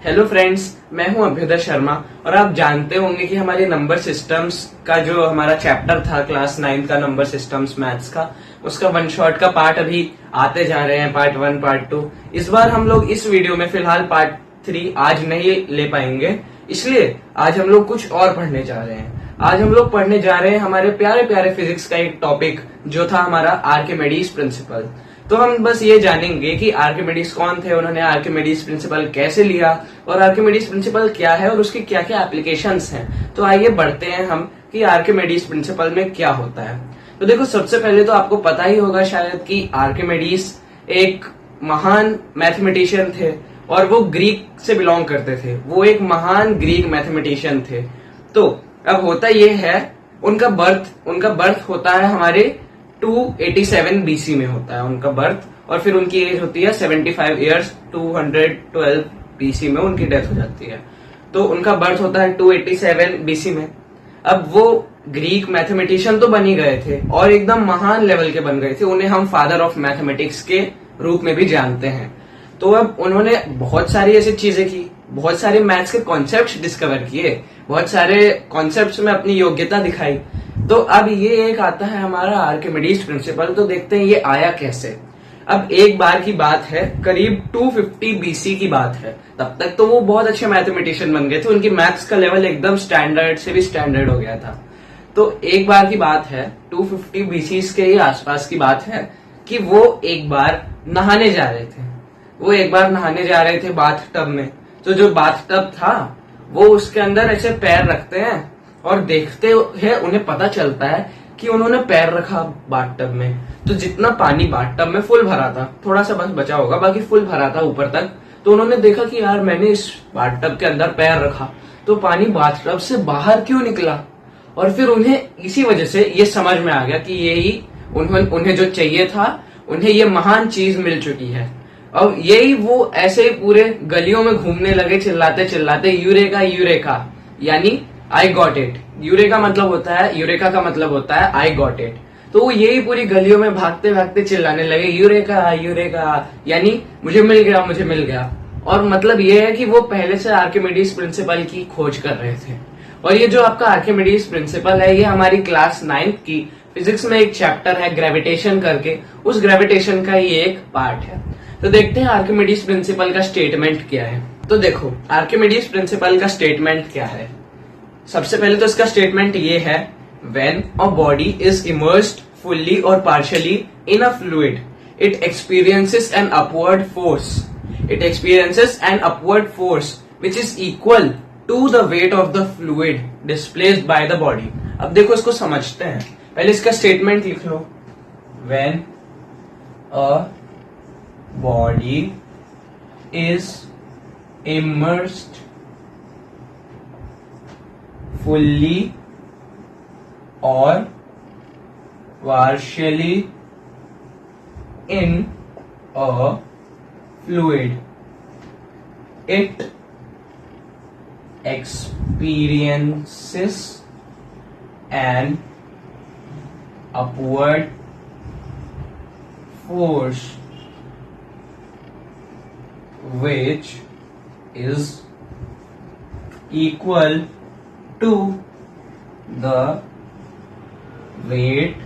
Hello friends, मैं हूं अभ्युदय शर्मा और आप जानते होंगे कि हमारे नंबर सिस्टम्स का जो हमारा चैप्टर था क्लास 9 का नंबर सिस्टम्स मैथ्स का, उसका वन शॉट का पार्ट अभी आते जा रहे हैं, पार्ट 1 पार्ट 2। इस बार हम लोग इस वीडियो में फिलहाल पार्ट 3 आज नहीं ले पाएंगे, इसलिए आज हम लोग कुछ और पढ़ने जा रहे हैं। आज हम लोग पढ़ने जा रहे हैं हमारे प्यारे प्यारे फिजिक्स का एक टॉपिक जो था हमारा आर्किमिडीज प्रिंसिपल। तो हम बस ये जानेंगे कि आर्किमिडीज कौन थे, उन्होंने आर्किमिडीज प्रिंसिपल कैसे लिया और आर्किमिडीज प्रिंसिपल क्या है और उसकी क्या क्या एप्लीकेशंस हैं। तो आइए बढ़ते हैं हम कि आर्किमिडीज प्रिंसिपल में क्या होता है। तो देखो, सबसे पहले तो आपको पता ही होगा शायद कि आर्किमिडीज एक महान मैथमेटिशियन थे और वो ग्रीक से बिलोंग करते थे। वो एक महान ग्रीक मैथमेटिशियन थे। तो अब होता ये है, उनका बर्थ होता है हमारे 287 बीसी में होता है उनका बर्थ, और फिर उनकी एज होती है 75 ईयर्स, 212 बीसी में उनकी डेथ हो जाती है। तो उनका बर्थ होता है 287 बीसी में। अब वो ग्रीक मैथमेटिशियन तो बन ही गए थे और एकदम महान लेवल के बन गए थे। उन्हें हम फादर ऑफ मैथमेटिक्स के रूप में भी जानते हैं। तो अब उन्होंने बहुत सारी ऐसी चीजें की, बहुत सारे मैथ्स के कॉन्सेप्ट्स डिस्कवर किए, बहुत सारे कॉन्सेप्ट्स में अपनी योग्यता दिखाई। तो अब ये एक आता है हमारा आर्किमिडीज प्रिंसिपल। तो देखते हैं ये आया कैसे। अब एक बार की बात है, करीब 250 बीसी की बात है। तब तक तो वो बहुत अच्छे मैथमेटिशियन बन गए थे, उनकी मैथ्स का लेवल एकदम स्टैंडर्ड से भी स्टैंडर्ड हो गया था। तो एक बार की बात है, 250 बीसी के ही आसपास की बात है कि वो एक बार नहाने जा रहे थे बाथ टब में। तो जो बाथ टब था वो उसके अंदर ऐसे पैर रखते हैं और देखते हैं, उन्हें पता चलता है कि उन्होंने पैर रखा बाथ टब में तो जितना पानी बाथ टब में फुल भरा था, थोड़ा सा बस बचा होगा, बाकी फुल भरा था ऊपर तक। तो उन्होंने देखा कि यार मैंने इस बाथ टब के अंदर पैर रखा तो पानी बाथ टब से बाहर क्यों निकला। और फिर उन्हें इसी वजह से ये समझ में आ गया कि यही उन्हें जो चाहिए था, उन्हें ये महान चीज मिल चुकी है। अब यही वो ऐसे ही पूरे गलियों में घूमने लगे चिल्लाते चिल्लाते, यूरेका यूरेका, यानी आई गॉट इट। यूरेका का मतलब होता है आई गॉट इट। तो वो यही पूरी गलियों में भागते भागते चिल्लाने लगे, यूरेका यूरेका, यानी मुझे मिल गया। और मतलब ये है कि वो पहले से आर्किमिडीज प्रिंसिपल की खोज कर रहे थे। और ये जो आपका आर्किमिडीज प्रिंसिपल है, ये हमारी क्लास 9 की फिजिक्स में एक चैप्टर है ग्रेविटेशन करके, उस ग्रेविटेशन का ही एक पार्ट है। तो देखते हैं आर्किमिडीज प्रिंसिपल का स्टेटमेंट क्या है। तो देखो, आर्किमिडीज प्रिंसिपल का स्टेटमेंट क्या है। सबसे पहले तो इसका स्टेटमेंट ये है, when a body is immersed fully और partially in a fluid, it experiences an upward force which is equal to the weight of the fluid displaced by the body। अब देखो, इसको समझते हैं। पहले इसका स्टेटमेंट लिख लो, when a body is immersed fully or partially in a fluid, it experiences an upward force which is equal to the weight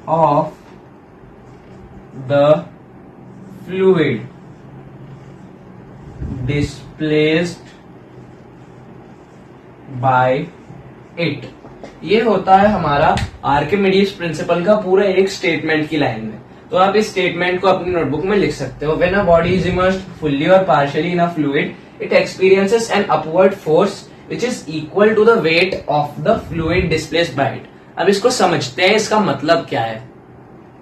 of the fluid displaced by it। ये होता है हमारा आर्किमिडीज प्रिंसिपल का पूरा एक statement की line में। तो आप इस स्टेटमेंट को अपनी नोटबुक में लिख सकते हो, when a body is immersed fully और partially in a fluid, it experiences an upward force which is equal to the weight of the fluid displaced by it. अब इसको समझते हैं, इसका मतलब क्या है।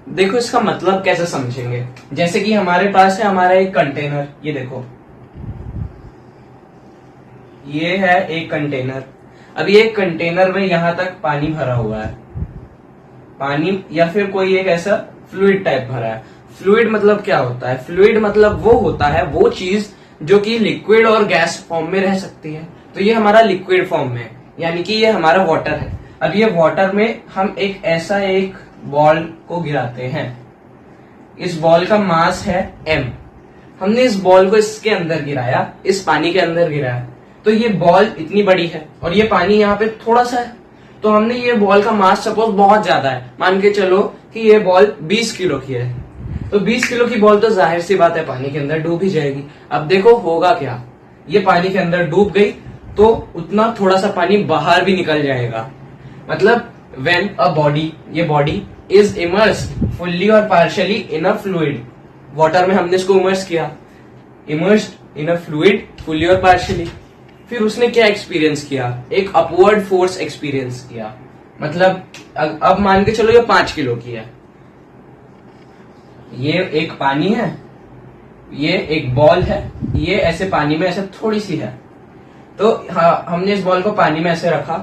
देखो, इसका मतलब कैसे समझेंगे। जैसे कि हमारे पास है हमारा एक कंटेनर, ये देखो, ये है एक कंटेनर। अब ये कंटेनर में यहां तक पानी भरा हुआ है, पानी या फिर कोई एक ऐसा फ्लूइड टाइप भरा है। फ्लूइड मतलब क्या होता है? फ्लूइड मतलब वो होता है, वो चीज जो कि लिक्विड और गैस फॉर्म में रह सकती है। तो ये हमारा लिक्विड फॉर्म में है, यानी कि ये हमारा वाटर है। अब ये वाटर में हम एक ऐसा एक बॉल को गिराते हैं, इस बॉल का मास है m। हमने इस बॉल को इसके अंदर गिराया, इस पानी के अंदर गिराया, तो ये बॉल इतनी बड़ी है और ये पानी यहाँ पे थोड़ा सा है, तो हमने ये बॉल का मास सपोज बहुत ज्यादा है, मान के चलो कि ये बॉल 20 किलो की है, तो 20 किलो की बॉल तो जाहिर सी बात है पानी के अंदर डूब ही जाएगी। अब देखो होगा क्या, ये पानी के अंदर डूब गई तो उतना थोड़ा सा पानी बाहर भी निकल जाएगा। मतलब व्हेन अ बॉडी, ये बॉडी इज इमर्स्ड फुल्ली और partially in a fluid, water में हमने इसको इमर्स किया, immersed in a fluid fully और पार्शियली, फिर उसने क्या एक्सपीरियंस किया, एक अपवर्ड फोर्स एक्सपीरियंस किया। मतलब अब मान के चलो ये 5 किलो की है, ये एक पानी है, ये एक बॉल है, ये ऐसे पानी में ऐसे थोड़ी सी है, तो हाँ हमने इस बॉल को पानी में ऐसे रखा,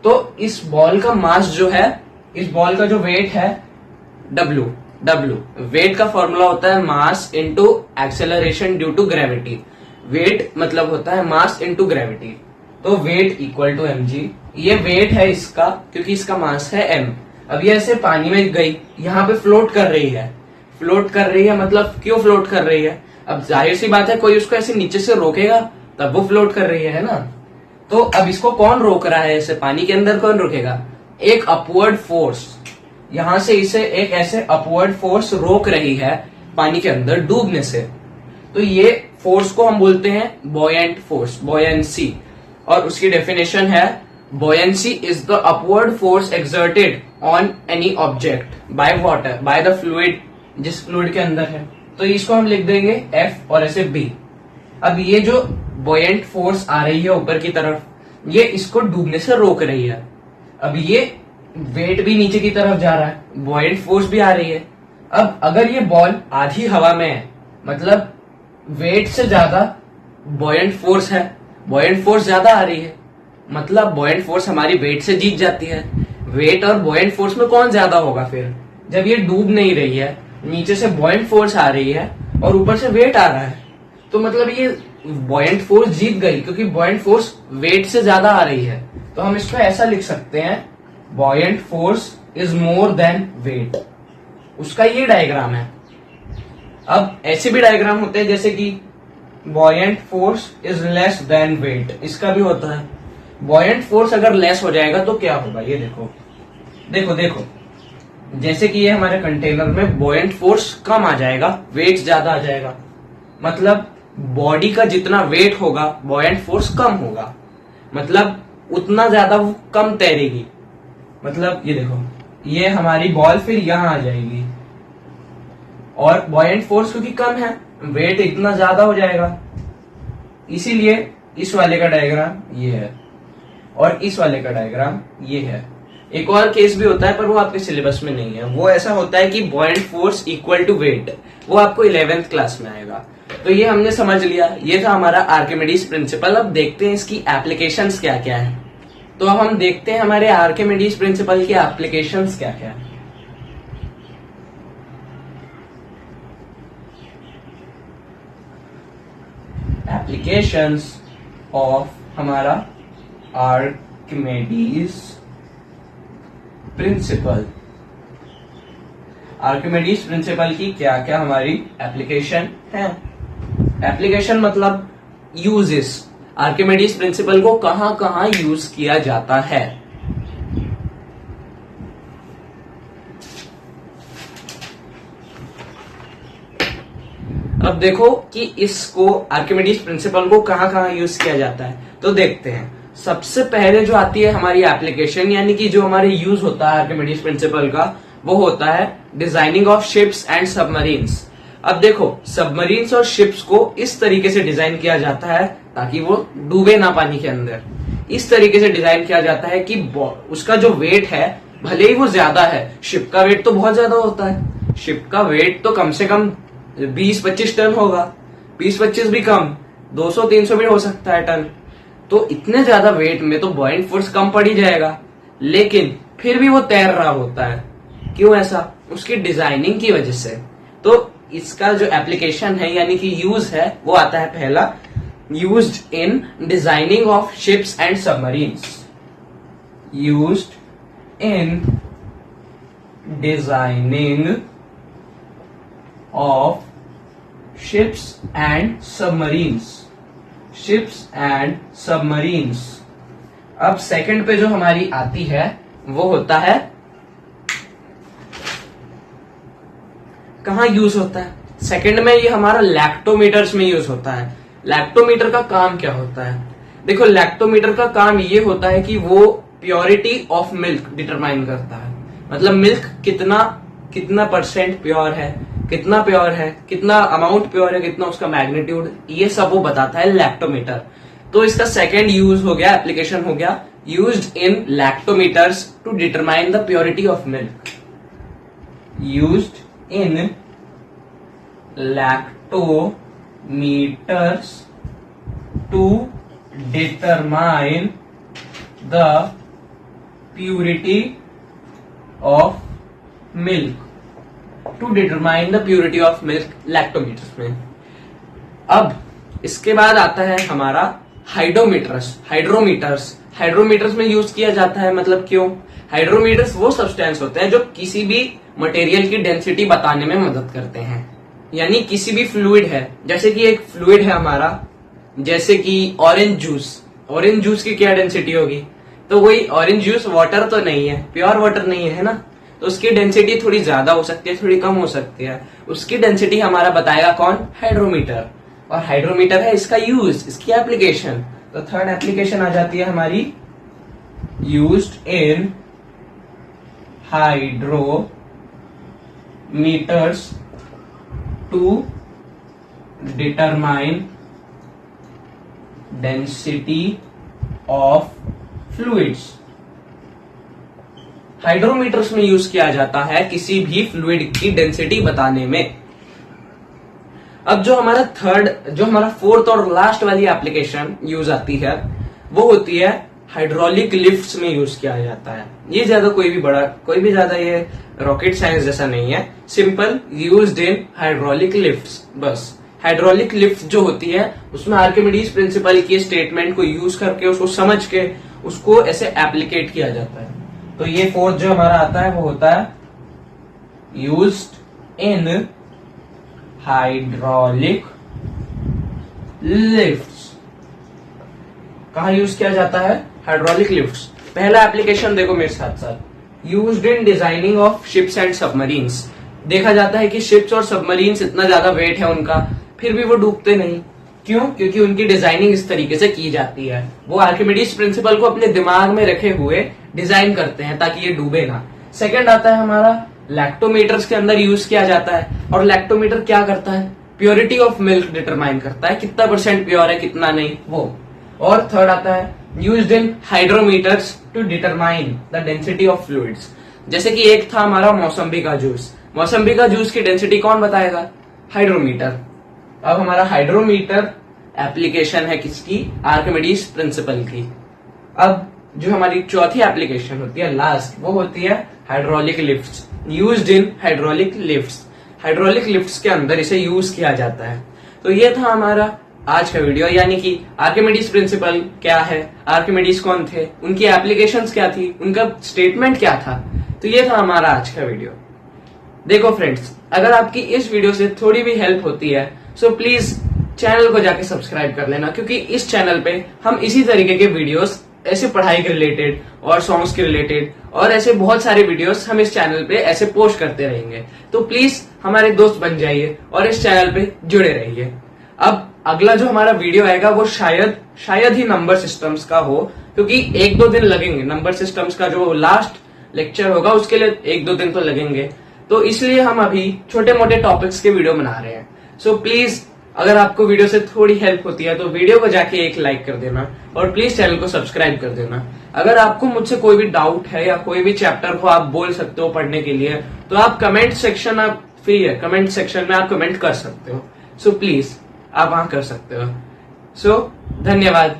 तो इस बॉल का मास जो है, इस बॉल का जो वेट है W, वेट का फॉर्मूला होता है mass into acceleration due to gravity. Weight मतलब होता है मास इंटू ग्रेविटी, तो वेट इक्वल टू mg। ये वेट है इसका क्योंकि इसका मास है m। अब ये ऐसे पानी में गई, यहाँ पे फ्लोट कर रही है, फ्लोट कर रही है, मतलब क्यों फ्लोट कर रही है, अब जाहिर सी बात है कोई उसको ऐसे नीचे से रोकेगा तब वो फ्लोट कर रही है ना। तो अब इसको कौन रोक रहा है, ऐसे पानी के अंदर कौन रोकेगा, एक अपवर्ड फोर्स, यहां से इसे एक ऐसे अपवर्ड फोर्स रोक रही है पानी के अंदर डूबने से। तो ये फोर्स को हम बोलते हैं बॉयंट फोर्स, बॉयंसी, और उसकी डेफिनेशन है buoyancy is the upward force exerted on any object by water, by the fluid, जिस फ्लूइड के अंदर है। तो इसको हम लिख देंगे F और ऐसे B। अब ये जो बॉयंट फोर्स आ रही है ऊपर की तरफ, ये इसको डूबने से रोक रही है। अब ये वेट भी नीचे की तरफ जा रहा है, बॉयंट फोर्स भी आ रही है। अब अगर ये बॉल आधी हवा में है, मतलब वेट से ज्यादा बॉयंट फोर्स है, बॉयंट फोर्स ज्यादा आ रही है, मतलब बॉयंट फोर्स हमारी वेट से जीत जाती है। वेट और बॉयंट फोर्स में कौन ज्यादा होगा फिर, जब ये डूब नहीं रही है, नीचे से बॉयंट फोर्स आ रही है और ऊपर से वेट आ रहा है, तो मतलब ये बॉयंट फोर्स जीत गई क्योंकि बॉयंट फोर्स वेट से ज्यादा आ रही है। तो हम इसको ऐसा लिख सकते हैं, buoyant force is more than weight. उसका ये डायग्राम है। अब ऐसे भी डायग्राम होते हैं जैसे कि buoyant force is less than weight, इसका भी होता है। बॉयंट फोर्स अगर लेस हो जाएगा तो क्या होगा, ये देखो देखो देखो, जैसे कि ये हमारे कंटेनर में बॉयंट फोर्स कम आ जाएगा, वेट ज्यादा आ जाएगा, मतलब बॉडी का जितना वेट होगा बॉयंट फोर्स कम होगा, मतलब उतना ज्यादा वो कम तैरेगी। मतलब ये देखो, ये हमारी बॉल फिर यहां आ जाएगी और बॉयंट फोर्स क्योंकि कम है, वेट इतना ज्यादा हो जाएगा, इसीलिए इस वाले का डायग्राम ये है और इस वाले का डायग्राम ये है। एक और केस भी होता है पर वो आपके सिलेबस में नहीं है, वो ऐसा होता है कि buoyant force equal to weight, वो आपको 11th क्लास में आएगा। तो ये हमने समझ लिया, ये था हमारा आर्किमिडीज प्रिंसिपल। अब देखते हैं इसकी एप्लीकेशंस क्या क्या है। तो अब हम देखते हैं हमारे आर्किमिडीज प्रिंसिपल की एप्लीकेशंस क्या क्या है। एप्लीकेशंस ऑफ हमारा आर्किमिडीज प्रिंसिपल। आर्किमिडीज प्रिंसिपल की क्या क्या हमारी एप्लीकेशन है। एप्लीकेशन मतलब यूजेस, आर्किमिडीज प्रिंसिपल को कहां कहां यूज किया जाता है। अब देखो कि इसको आर्किमिडीज प्रिंसिपल को कहां कहां यूज किया जाता है, तो देखते हैं। सबसे पहले जो आती है हमारी एप्लीकेशन, यानी कि जो हमारे यूज होता है आर्किमिडीज प्रिंसिपल का, वो होता है designing of ships and submarines. अब देखो, सबमरीन्स और शिप्स को इस तरीके से डिजाइन किया जाता है ताकि वो डूबे ना पानी के अंदर। इस तरीके से डिजाइन किया जाता है कि उसका जो वेट है भले ही वो ज्यादा है, शिप का वेट तो बहुत ज्यादा होता है, शिप का वेट तो कम से कम 20-25 टन होगा, 20-25 भी कम, 200-300 भी हो सकता है टन। तो इतने ज्यादा वेट में तो बॉयंट फोर्स कम पड़ ही जाएगा, लेकिन फिर भी वो तैर रहा होता है। क्यों ऐसा? उसकी डिजाइनिंग की वजह से। तो इसका जो एप्लीकेशन है यानी कि यूज है वो आता है पहला, used in designing of ships and submarines. Used in designing of ships and submarines, ships and submarines. अब सेकंड पे जो हमारी आती है वो होता है, कहां यूज होता है सेकंड में, ये हमारा लैक्टोमीटर्स में यूज होता है। लैक्टोमीटर का काम क्या होता है? देखो, लैक्टोमीटर का काम ये होता है कि वो प्योरिटी ऑफ मिल्क डिटरमाइन करता है, मतलब मिल्क कितना परसेंट प्योर है, कितना अमाउंट प्योर है, कितना उसका मैग्नीट्यूड, ये सब वो बताता है लैक्टोमीटर। तो इसका सेकेंड यूज हो गया, एप्लीकेशन हो गया, used in lactometers to determine the purity of milk, used in lactometers to determine the purity of milk, lactometers में। अब इसके बाद आता है हमारा हाइड्रोमीटर्स में यूज किया जाता है। मतलब क्यों? हाइड्रोमीटर्स वो सब्सटेंस होते हैं जो किसी भी मटेरियल की डेंसिटी बताने में मदद करते हैं। यानी किसी भी फ्लूइड है, जैसे कि एक फ्लूइड है हमारा, जैसे कि ऑरेंज जूस की क्या डेंसिटी होगी? तो वही ऑरेंज जूस वाटर तो नहीं है, प्योर वाटर नहीं है ना, तो उसकी डेंसिटी थोड़ी ज्यादा हो सकती है, थोड़ी कम हो सकती है। उसकी डेंसिटी हमारा बताएगा कौन? हाइड्रोमीटर। और हाइड्रोमीटर है इसका यूज, इसकी एप्लीकेशन। तो थर्ड एप्लीकेशन आ जाती है हमारी, used in hydrometers to determine density of fluids। हाइड्रोमीटर्स में यूज किया जाता है किसी भी फ्लूइड की डेंसिटी बताने में। अब जो हमारा फोर्थ और लास्ट वाली एप्लीकेशन यूज आती है वो होती है हाइड्रोलिक लिफ्ट्स में यूज किया जाता है। ये ज्यादा कोई भी ज्यादा ये रॉकेट साइंस जैसा नहीं है, simple used in hydraulic lifts. बस हाइड्रोलिक लिफ्ट जो होती है उसमें आर्किमिडीज प्रिंसिपल की स्टेटमेंट को यूज करके, उसको समझ के, उसको ऐसे एप्लीकेट किया जाता है। तो ये फोर्थ जो हमारा आता है वो होता है यूज्ड इन हाइड्रोलिक लिफ्ट्स। कहा यूज किया जाता है? Hydraulic lifts. पहला एप्लीकेशन देखो मेरे साथ साथ, used in designing of ships and submarines. देखा जाता है कि शिप्स और सबमरीन्स इतना ज्यादा वेट है उनका, फिर भी वो डूबते नहीं। क्यों? क्योंकि उनकी डिजाइनिंग इस तरीके से की जाती है, वो आर्किमिडीज प्रिंसिपल को अपने दिमाग में रखे हुए डिजाइन करते हैं ताकि ये डूबे ना। सेकंड आता है हमारा, लैक्टोमीटर्स के अंदर यूज किया जाता है। और लैक्टोमीटर क्या करता है? प्योरिटी ऑफ मिल्क डिटरमाइन करता है, कितना परसेंट प्योर है कितना नहीं, वो। और थर्ड आता है used in hydrometers to determine the density of fluids. जैसे कि एक था हमारा मौसम्बी का जूस की डेंसिटी कौन बताएगा? हाइड्रोमीटर। अब हमारा हाइड्रोमीटर एप्लीकेशन है किसकी? आर्किमिडीज प्रिंसिपल की। अब जो हमारी चौथी एप्लीकेशन होती है, लास्ट, वो होती है hydraulic lifts. Used in hydraulic lifts के अंदर इसे यूज किया जाता है। तो ये था हमारा आज का वीडियो, यानी कि आर्किमिडीज प्रिंसिपल क्या है, आर्किमिडीज कौन थे, उनकी एप्लीकेशंस क्या थी, उनका स्टेटमेंट क्या था। तो ये था हमारा आज का वीडियो। देखो फ्रेंड्स, अगर आपकी इस वीडियो से थोड़ी भी हेल्प होती है सो प्लीज चैनल को जाके सब्सक्राइब कर लेना, क्योंकि इस चैनल पे हम इसी तरीके के वीडियोस, ऐसे पढ़ाई के रिलेटेड और सॉन्ग्स के रिलेटेड और ऐसे बहुत सारे वीडियोस हम इस चैनल पे ऐसे पोस्ट करते रहेंगे। तो प्लीज हमारे दोस्त बन जाइए और इस चैनल पे जुड़े रहिए। अब अगला जो हमारा वीडियो आएगा वो शायद ही नंबर सिस्टम्स का हो, क्योंकि 1-2 दिन लगेंगे। नंबर सिस्टम्स का जो लास्ट लेक्चर होगा उसके लिए 1-2 दिन तो लगेंगे, तो इसलिए हम अभी छोटे मोटे टॉपिक्स के वीडियो बना रहे हैं। सो प्लीज अगर आपको वीडियो से थोड़ी हेल्प होती है तो वीडियो को जाके एक लाइक कर देना और प्लीज चैनल को सब्सक्राइब कर देना। अगर आपको मुझसे कोई भी डाउट है या कोई भी चैप्टर को आप बोल सकते हो पढ़ने के लिए, तो आप कमेंट सेक्शन, आप फ्री है, कमेंट सेक्शन में आप कमेंट कर सकते हो। सो प्लीज आप वहां कर सकते हो। सो धन्यवाद।